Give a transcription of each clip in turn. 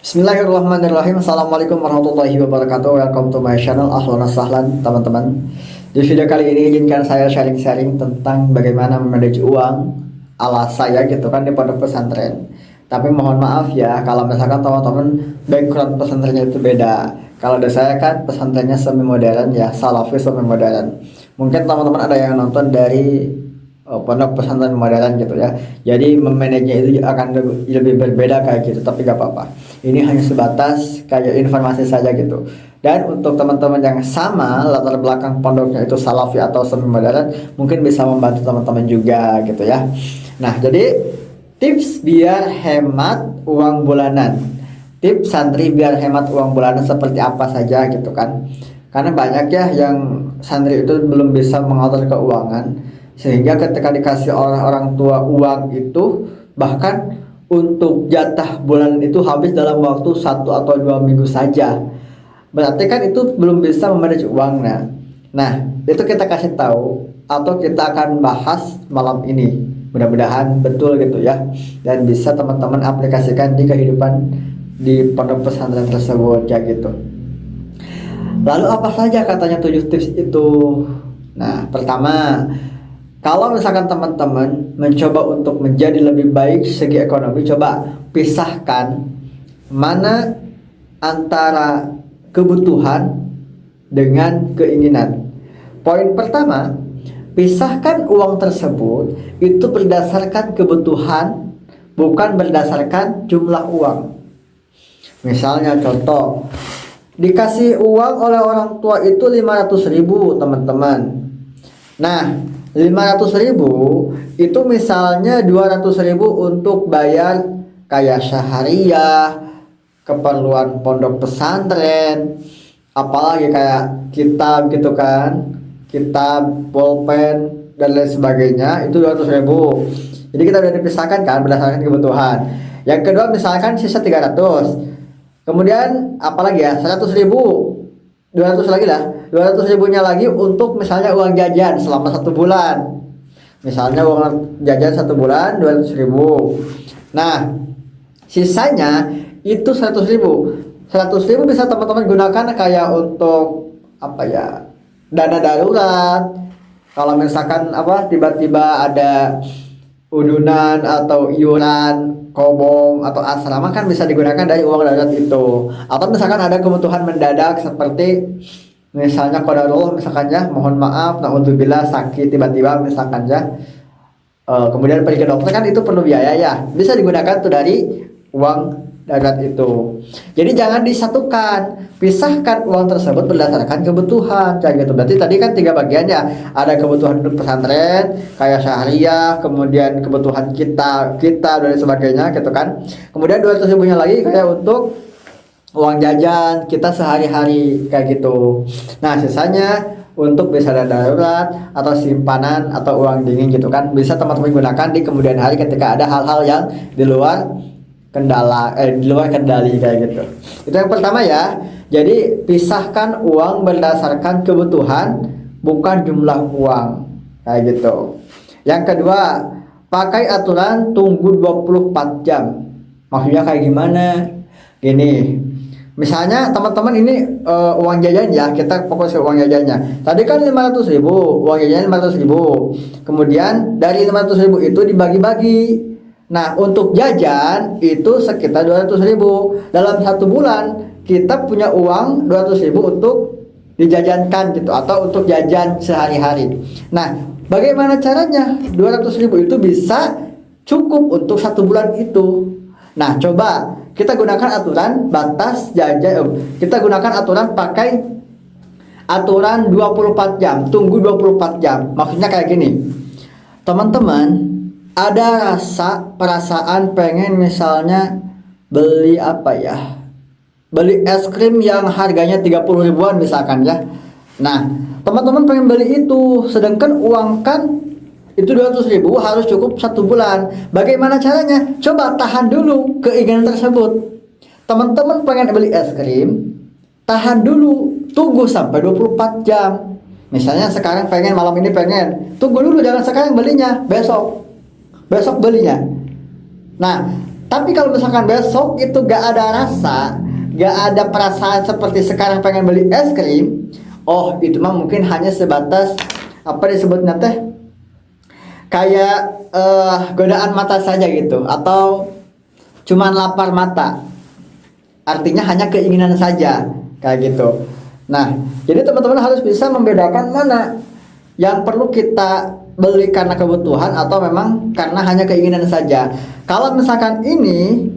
Bismillahirrahmanirrahim. Assalamualaikum warahmatullahi wabarakatuh. Welcome to my channel. Ahlan sahlan teman-teman. Di video kali ini izinkan saya sharing-sharing tentang bagaimana memanage uang ala saya gitu kan di pondok pesantren. Tapi mohon maaf ya kalau misalkan teman-teman background pesantrennya itu beda. Kalau dari saya kan pesantrennya semi modern ya, salafi semi modern. Mungkin teman-teman ada yang nonton dari pondok pesantren modern gitu ya. Jadi memanagenya itu akan lebih berbeda kayak gitu, tapi gak apa-apa. Ini hanya sebatas kayak informasi saja gitu. Dan untuk teman-teman yang sama latar belakang pondoknya itu salafi atau semi modern, mungkin bisa membantu teman-teman juga gitu ya. Nah, jadi tips biar hemat uang bulanan. Tips santri biar hemat uang bulanan seperti apa saja gitu kan. Karena banyak ya yang santri itu belum bisa mengatur keuangan, sehingga ketika dikasih orang tua uang itu bahkan untuk jatah bulan itu habis dalam waktu 1 atau 2 minggu saja. Berarti kan itu belum bisa memanage uang. Nah, itu kita kasih tahu atau kita akan bahas malam ini. Mudah-mudahan betul gitu ya, dan bisa teman-teman aplikasikan di kehidupan di pondok pesantren tersebut ya gitu. Lalu apa saja katanya 7 tips itu? Nah, pertama, kalau misalkan teman-teman mencoba untuk menjadi lebih baik segi ekonomi, coba pisahkan mana antara kebutuhan dengan keinginan. Poin pertama, pisahkan uang tersebut itu berdasarkan kebutuhan, bukan berdasarkan jumlah uang. Misalnya contoh, dikasih uang oleh orang tua itu 500.000 teman-teman. Nah, 500.000 itu misalnya 200.000 untuk bayar kayak syahariah, keperluan pondok pesantren, apalagi kayak kitab gitu kan, kitab, pulpen dan lain sebagainya, itu 200.000. Jadi kita udah dipisahkan kan berdasarkan kebutuhan. Yang kedua misalkan sisa 300, kemudian apalagi ya 100.000, 200 lagi lah, 200.000-nya lagi untuk misalnya uang jajan selama 1 bulan. Misalnya uang jajan 1 bulan 200.000. Nah, sisanya itu 100.000. 100.000 bisa teman-teman gunakan kayak untuk apa ya, dana darurat. Kalau misalkan apa tiba-tiba ada udunan atau iuran kobong atau asrama, kan bisa digunakan dari uang darurat itu. Atau misalkan ada kebutuhan mendadak seperti misalnya qadarullah misalkan ya, mohon maaf naudzubillah sakit tiba-tiba misalkan ya, kemudian pergi ke dokter, kan itu perlu biaya ya, bisa digunakan tuh dari uang darurat itu. Jadi jangan disatukan, pisahkan uang tersebut berdasarkan kebutuhan kayak gitu. Berarti tadi kan 3 bagiannya, ada kebutuhan hidup pesantren kayak syahriah, kemudian kebutuhan kita dan sebagainya gitu kan. Kemudian 200.000-nya lagi kayak untuk uang jajan kita sehari-hari kayak gitu. Nah, sisanya untuk bisa dana darurat atau simpanan atau uang dingin gitu kan, bisa teman-teman gunakan di kemudian hari ketika ada hal-hal yang di luar di luar kendali kayak gitu. Itu yang pertama ya. Jadi pisahkan uang berdasarkan kebutuhan, bukan jumlah uang kayak gitu. Yang kedua, pakai aturan tunggu 24 jam. Maksudnya kayak gimana? Gini, misalnya teman-teman ini uang jajan ya, kita fokus ke uang jajannya. Tadi kan 500.000, uang jajan 500.000. Kemudian dari 500.000 itu dibagi-bagi. Nah, untuk jajan itu sekitar 200.000. Dalam 1 bulan kita punya uang 200.000 untuk dijajankan gitu, atau untuk jajan sehari-hari. Nah, bagaimana caranya 200.000 itu bisa cukup untuk 1 bulan itu? Nah, coba kita gunakan aturan batas jajan, kita gunakan aturan pakai aturan 24 jam, tunggu 24 jam. Maksudnya kayak gini, teman-teman, ada perasaan pengen misalnya beli apa ya, beli es krim yang harganya 30 ribuan misalkan ya. Nah, teman-teman pengen beli itu, sedangkan uang kan itu 200.000 harus cukup 1 bulan. Bagaimana caranya? Coba tahan dulu keinginan tersebut. Teman-teman pengen beli es krim, tahan dulu, tunggu sampai 24 jam. Misalnya sekarang pengen, malam ini pengen, tunggu dulu, jangan sekarang belinya, besok belinya. Nah, Tapi kalau misalkan besok itu gak ada rasa, gak ada perasaan seperti sekarang pengen beli es krim, oh itu mah mungkin hanya sebatas apa disebutnya teh, kayak godaan mata saja gitu, atau cuman lapar mata. Artinya hanya keinginan saja kayak gitu. Nah, jadi teman-teman harus bisa membedakan mana yang perlu kita beli karena kebutuhan atau memang karena hanya keinginan saja. Kalau misalkan ini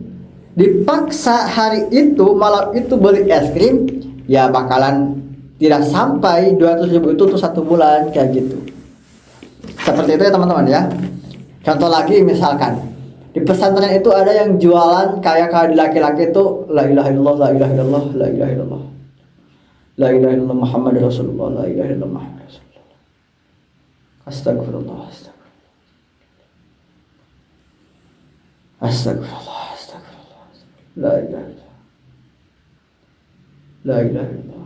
dipaksa hari itu malam itu beli es krim, ya bakalan tidak sampai 200.000 itu untuk 1 bulan kayak gitu. Seperti itu ya teman-teman ya. Contoh lagi misalkan di pesantren itu ada yang jualan kayak di laki-laki itu la ilaha illallah, la ilaha illallah, la ilaha illallah, la ilaha illallah Muhammad Rasulullah, la ilaha illallah Muhammad Rasulullah. Astagfirullah, astagfirullah, astagfirullah, astagfirullah, la ilaha illallah, la ilaha illallah.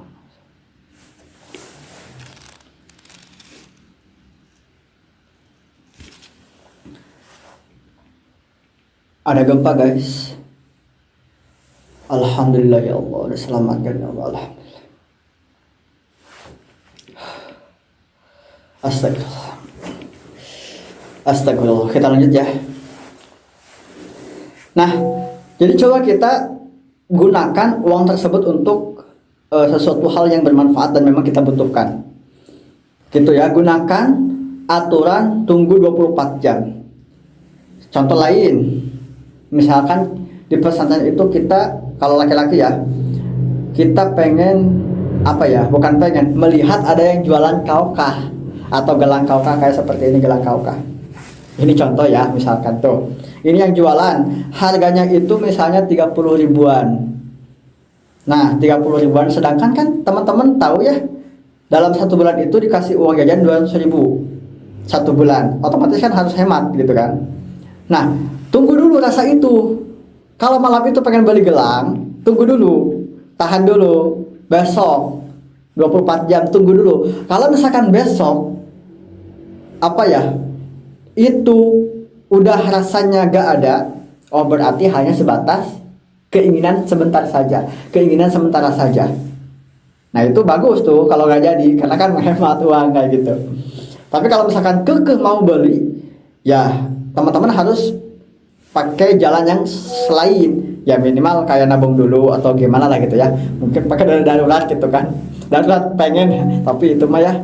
Ada gempa guys. Alhamdulillah ya Allah, udah selamatkan ya Allah, alhamdulillah. Astagfirullah. Astagfirullah. Kita lanjut ya. Nah, jadi coba kita gunakan uang tersebut untuk sesuatu hal yang bermanfaat dan memang kita butuhkan. Gitu ya, gunakan aturan tunggu 24 jam. Contoh lain, misalkan di pesantren itu kita, kalau laki-laki ya, kita pengen apa ya, bukan pengen, melihat ada yang jualan kaukah atau gelang kaukah kayak seperti ini, gelang kaukah. Ini contoh ya, misalkan tuh, ini yang jualan harganya itu misalnya 30 ribuan. Nah 30 ribuan, sedangkan kan teman-teman tahu ya, dalam 1 bulan itu dikasih uang jajan 200.000 1 bulan, otomatis kan harus hemat gitu kan. Nah tunggu dulu rasa itu. Kalau malam itu pengen beli gelang, tunggu dulu, tahan dulu, besok 24 jam tunggu dulu. Kalau misalkan besok apa ya, itu udah rasanya gak ada, oh berarti hanya sebatas keinginan sebentar saja, keinginan sementara saja. Nah itu bagus tuh kalau gak jadi, karena kan menghemat uang kayak gitu. Tapi kalau misalkan kekeh mau beli, ya teman-teman harus pakai jalan yang selain, ya minimal kayak nabung dulu atau gimana lah gitu ya. Mungkin pakai dana darurat gitu kan, darurat pengen, tapi itu mah ya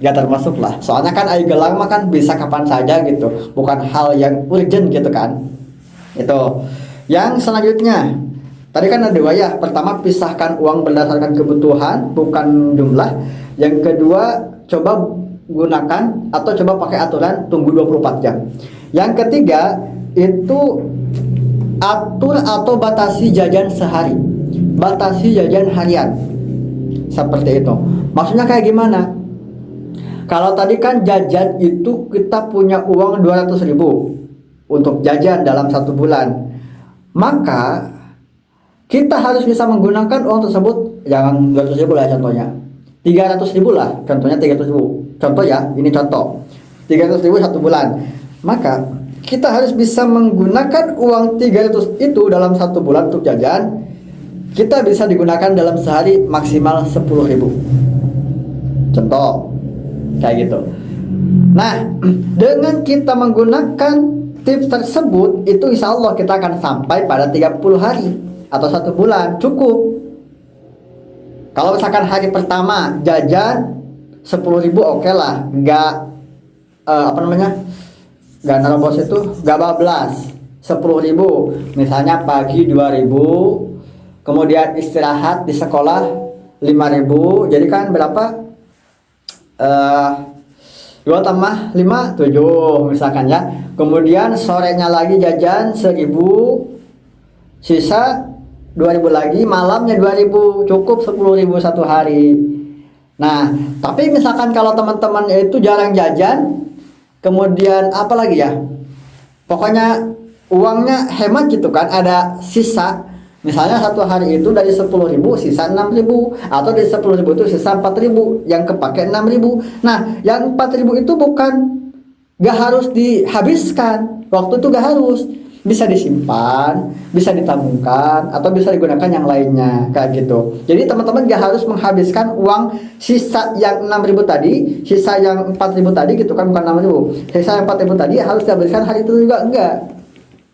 gak termasuk lah. Soalnya kan air gelang mah kan bisa kapan saja gitu, bukan hal yang urgent gitu kan. Itu. Yang selanjutnya, tadi kan ada 2 ya. Pertama, pisahkan uang berdasarkan kebutuhan bukan jumlah. Yang kedua, coba gunakan atau coba pakai aturan tunggu 24 jam. Yang ketiga, itu atur atau batasi jajan sehari, batasi jajan harian. Seperti itu. Maksudnya kayak gimana? Kalau tadi kan jajan itu kita punya uang 200.000 untuk jajan dalam 1 bulan, maka kita harus bisa menggunakan uang tersebut, jangan 200.000 lah contohnya, 300.000 lah contohnya, 300.000 contoh ya, ini contoh 300.000 1 bulan. Maka kita harus bisa menggunakan uang 300 itu dalam 1 bulan untuk jajan. Kita bisa digunakan dalam sehari maksimal 10.000 contoh kayak gitu. Nah dengan kita menggunakan tips tersebut, itu insya Allah kita akan sampai pada 30 hari atau 1 bulan cukup. Kalau misalkan hari pertama jajan 10.000 oke lah, nggak nggak nerobos itu, nggak bablas. 10.000 misalnya pagi 2.000, kemudian istirahat di sekolah 5.000, jadi kan berapa? 2 tambah 5 7 misalkan ya. Kemudian sorenya lagi jajan 1.000, sisa 2.000 lagi, malamnya 2.000, cukup 10.000 1 hari. Nah tapi misalkan kalau teman-teman itu jarang jajan, kemudian apa lagi ya, pokoknya uangnya hemat gitu kan, ada sisa. Misalnya 1 hari itu dari 10.000 sisa 6.000, atau dari 10.000 itu sisa 4.000, yang kepake 6.000. Nah yang 4.000 itu bukan gak harus dihabiskan, waktu itu gak harus, bisa disimpan, bisa ditabungkan, atau bisa digunakan yang lainnya kayak gitu. Jadi teman-teman gak harus menghabiskan uang sisa yang 6.000 tadi, sisa yang 4.000 tadi gitu kan, bukan 6.000, sisa yang 4.000 tadi harus dihabiskan hari itu juga, enggak.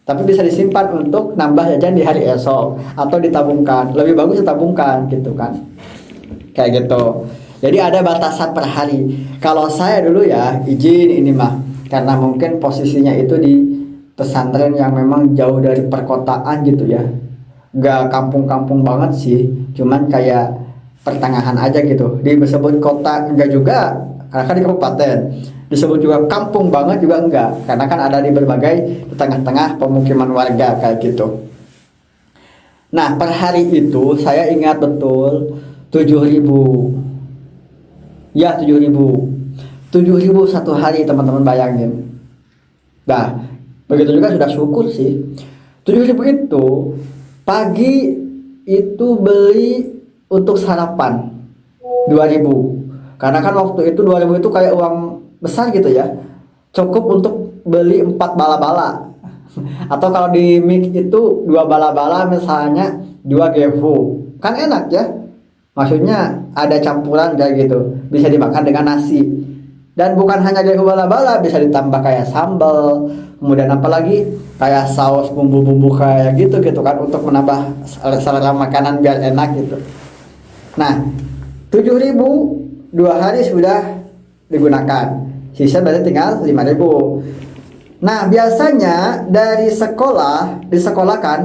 Tapi bisa disimpan untuk nambah jajan di hari esok, atau ditabungkan. Lebih bagus ditabungkan gitu kan, kayak gitu. Jadi ada batasan per hari. Kalau saya dulu ya izin ini mah, karena mungkin posisinya itu di pesantren yang memang jauh dari perkotaan gitu ya, gak kampung-kampung banget sih, cuman kayak pertengahan aja gitu. Disebut kota enggak juga karena kan di kabupaten, disebut juga kampung banget juga enggak, karena kan ada di berbagai di tengah-tengah pemukiman warga kayak gitu. Nah per hari itu saya ingat betul 7.000, ya 7.000 satu hari, teman-teman bayangin. Nah begitu juga sudah syukur sih. 7.000 itu pagi itu beli untuk sarapan 2.000. Karena kan waktu itu 2.000 itu kayak uang besar gitu ya. Cukup untuk beli 4 bala-bala. Atau kalau di mix itu 2 bala-bala misalnya 2 gehu. Kan enak ya. Maksudnya ada campuran kayak gitu. Bisa dimakan dengan nasi. Dan bukan hanya gehu bala-bala, bisa ditambah kayak sambal, kemudian apalagi kayak saus bumbu-bumbu kayak gitu kan, untuk menambah selera makanan biar enak gitu. Nah 7.000 2 hari sudah digunakan, sisa berarti tinggal 5.000. Nah biasanya dari sekolah disekolahkan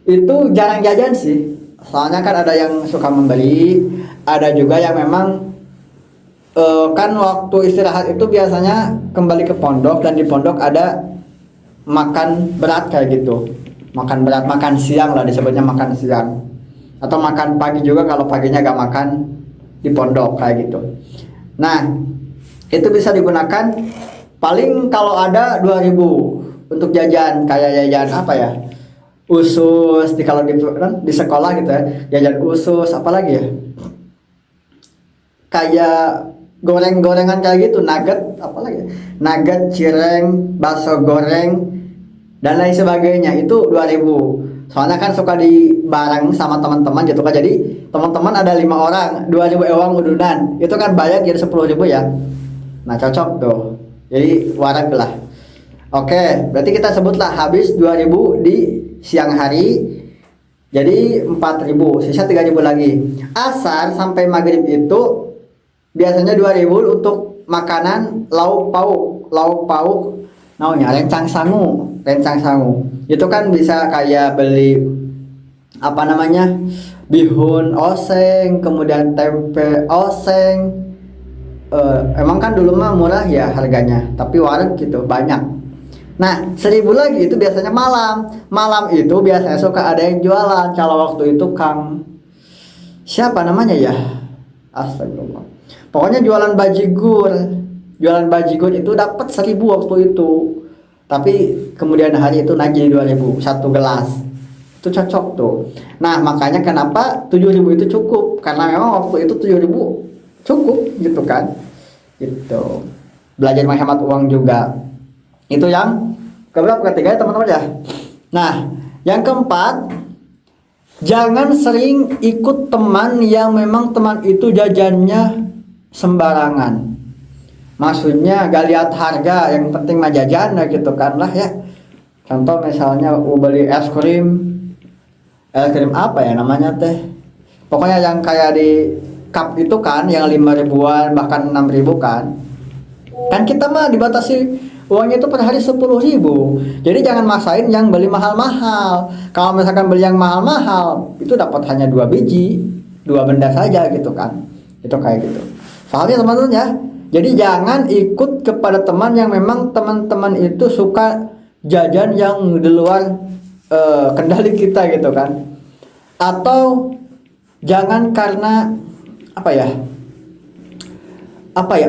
itu jarang jajan sih, soalnya kan ada yang suka membeli, ada juga yang memang kan waktu istirahat itu biasanya kembali ke pondok, dan di pondok ada makan berat kayak gitu, makan berat, makan siang lah disebutnya, makan siang atau makan pagi juga kalau paginya gak makan di pondok kayak gitu. Nah itu bisa digunakan paling kalau ada 2.000 untuk jajan, kayak jajan apa ya, usus kalau di sekolah gitu ya, jajan usus, apalagi ya, kayak goreng-gorengan kayak gitu, nugget, apalagi nugget, cireng, bakso goreng dan lain sebagainya, itu 2.000. Soalnya kan suka di bareng sama teman-teman gitu kan, jadi teman-teman ada 5 orang, 2.000 ewang udunan, itu kan banyak, jadi 10.000 ya. Nah cocok tuh, jadi warak lah. Oke, berarti kita sebutlah habis 2.000 di siang hari, jadi 4.000, sisa 3.000 lagi. Asar sampai maghrib itu biasanya 2.000 untuk makanan lauk pauk namanya rencang sangu. Itu kan bisa kayak beli apa namanya, bihun oseng, kemudian tempe oseng. Emang kan dulu mah murah ya harganya, tapi warung gitu banyak. Nah 1.000 lagi itu biasanya malam itu biasanya suka ada yang jualan. Kalau waktu itu Kang siapa namanya ya, astagfirullah, pokoknya jualan bajigur itu dapat 1.000 waktu itu. Tapi kemudian hari itu naik jadi 2.000 satu gelas. Itu cocok tuh. Nah makanya kenapa 7.000 itu cukup, karena memang waktu itu 7.000 cukup gitu kan. Gitu. Belajar menghemat uang juga. Itu yang keberapa, ketiga ya teman-teman ya. Nah yang keempat, jangan sering ikut teman yang memang teman itu jajannya sembarangan. Maksudnya gak lihat harga, yang penting mah jajan gitu kan lah ya. Contoh misalnya beli es krim apa ya namanya teh, pokoknya yang kayak di cup itu kan, yang 5.000-an bahkan 6.000 kan kita mah dibatasi uangnya itu per hari 10.000. Jadi jangan maksain yang beli mahal-mahal. Kalau misalkan beli yang mahal-mahal itu dapat hanya 2 biji, 2 benda saja gitu kan. Itu kayak gitu. Soalnya teman-teman ya, jadi jangan ikut kepada teman yang memang teman-teman itu suka jajan yang di luar kendali kita gitu kan. Atau jangan karena apa ya,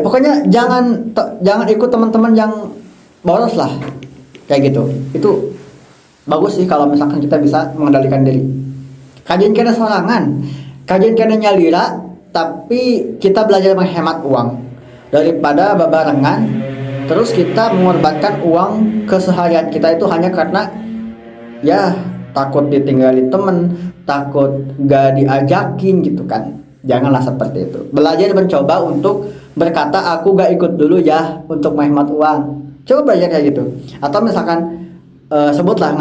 pokoknya jangan ikut teman-teman yang boros lah kayak gitu. Itu bagus sih kalau misalkan kita bisa mengendalikan diri. Kajian kena sorangan, kajian kena nyalira, tapi kita belajar menghemat uang daripada babarengan terus kita mengorbankan uang keseharian kita itu hanya karena ya takut ditinggalin temen, takut gak diajakin gitu kan. Janganlah seperti itu. Belajar mencoba untuk berkata aku gak ikut dulu ya untuk menghemat uang. Coba belajar kayak gitu. Atau misalkan sebutlah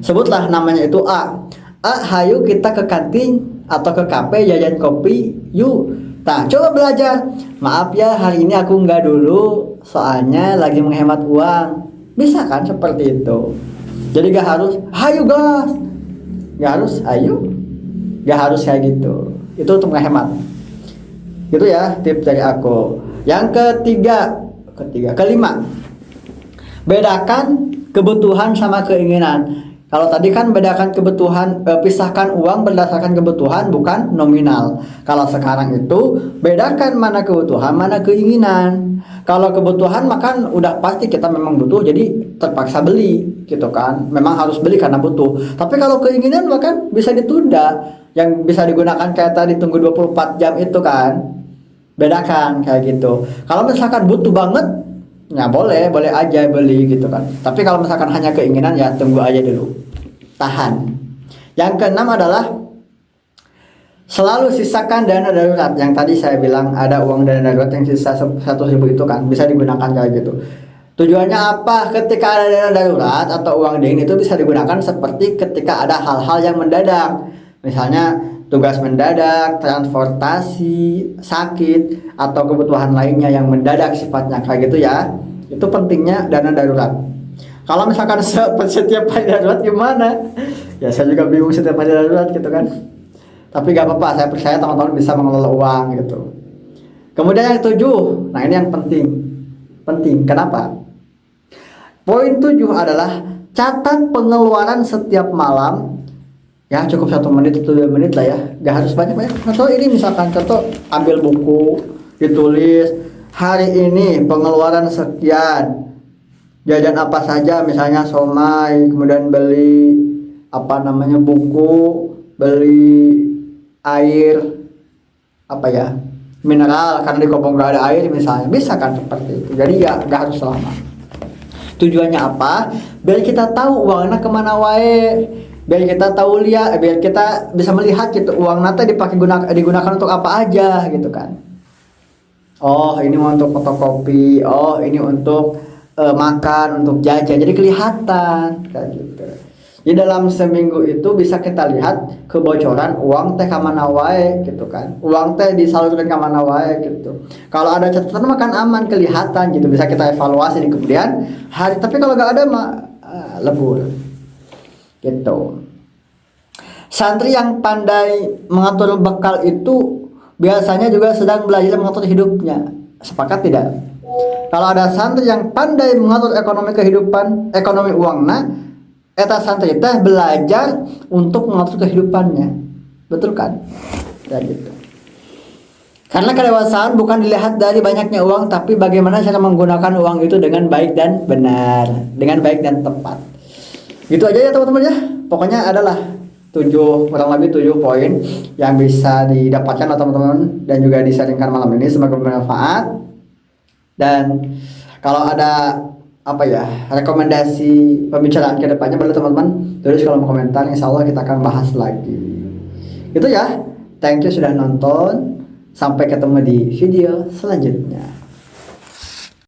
sebutlah namanya itu A. Hayu kita ke kantin atau ke kafe jajan kopi yuk. Nah, coba belajar. Maaf ya, hari ini aku nggak dulu, soalnya lagi menghemat uang. Bisa kan seperti itu. Jadi gak harus, hayu gas. Gak harus, ayo. Gak harus kayak gitu. Itu untuk menghemat. Itu ya tips dari aku. Yang kelima. Bedakan kebutuhan sama keinginan. Kalau tadi kan bedakan kebutuhan, pisahkan uang berdasarkan kebutuhan bukan nominal. Kalau sekarang itu bedakan mana kebutuhan, mana keinginan. Kalau kebutuhan makan udah pasti kita memang butuh, jadi terpaksa beli gitu kan. Memang harus beli karena butuh. Tapi kalau keinginan bahkan bisa ditunda, yang bisa digunakan kayak tadi tunggu 24 jam itu kan. Bedakan kayak gitu. Kalau misalkan butuh banget, ya boleh aja beli gitu kan. Tapi kalau misalkan hanya keinginan ya tunggu aja dulu, tahan. Yang keenam adalah selalu sisakan dana darurat. Yang tadi saya bilang ada uang dana darurat yang sisa 1.000 itu kan bisa digunakan kayak gitu. Tujuannya apa? Ketika ada dana darurat atau uang dingin itu bisa digunakan seperti ketika ada hal-hal yang mendadak. Misalnya tugas mendadak, transportasi, sakit, atau kebutuhan lainnya yang mendadak sifatnya kayak gitu ya. Itu pentingnya dana darurat. Kalau misalkan setiap hari darurat gimana? Ya saya juga bingung setiap hari darurat gitu kan. Tapi gak apa-apa, saya percaya teman-teman bisa mengelola uang gitu. Kemudian yang 7, nah ini yang penting. Penting, kenapa? Poin 7 adalah catat pengeluaran setiap malam. Ya cukup 1 menit atau 2 menit lah ya, gak harus banyak-banyak. Atau ini misalkan contoh ambil buku, ditulis hari ini pengeluaran sekian, jajan apa saja, misalnya somai, kemudian beli buku, beli air mineral karena di Kobong gak ada air misalnya, bisa kan seperti itu. Jadi ya gak harus lama. Tujuannya apa? Biar kita tahu uangnya kemana wae, biar kita tahu biar kita bisa melihat gitu uang nata digunakan untuk apa aja gitu kan. Oh ini untuk fotokopi, oh ini untuk makan, untuk jajan, jadi kelihatan kayak gitu. Di dalam seminggu itu bisa kita lihat kebocoran uang teh kemana wae gitu kan, uang teh disalurkan kemana wae gitu. Kalau ada catatan makan aman, kelihatan gitu, bisa kita evaluasi di kemudian hari. Tapi kalau nggak ada mah lebur gitu. Santri yang pandai mengatur bekal itu biasanya juga sedang belajar mengatur hidupnya. Sepakat tidak? Kalau ada santri yang pandai mengatur ekonomi uangna, eta santri teh belajar untuk mengatur kehidupannya. Betul kan? Ya gitu. Karena kedewasaan bukan dilihat dari banyaknya uang, tapi bagaimana cara menggunakan uang itu dengan baik dan benar, dengan baik dan tepat. Gitu aja ya teman-teman ya. Pokoknya adalah kurang lebih 7 poin yang bisa didapatkan oleh teman-teman dan juga disaringkan malam ini. Semoga bermanfaat. Dan kalau ada rekomendasi pembicaraan ke depannya, boleh teman-teman tulis kolom komentar, insya Allah kita akan bahas lagi. Itu ya. Thank you sudah nonton. Sampai ketemu di video selanjutnya.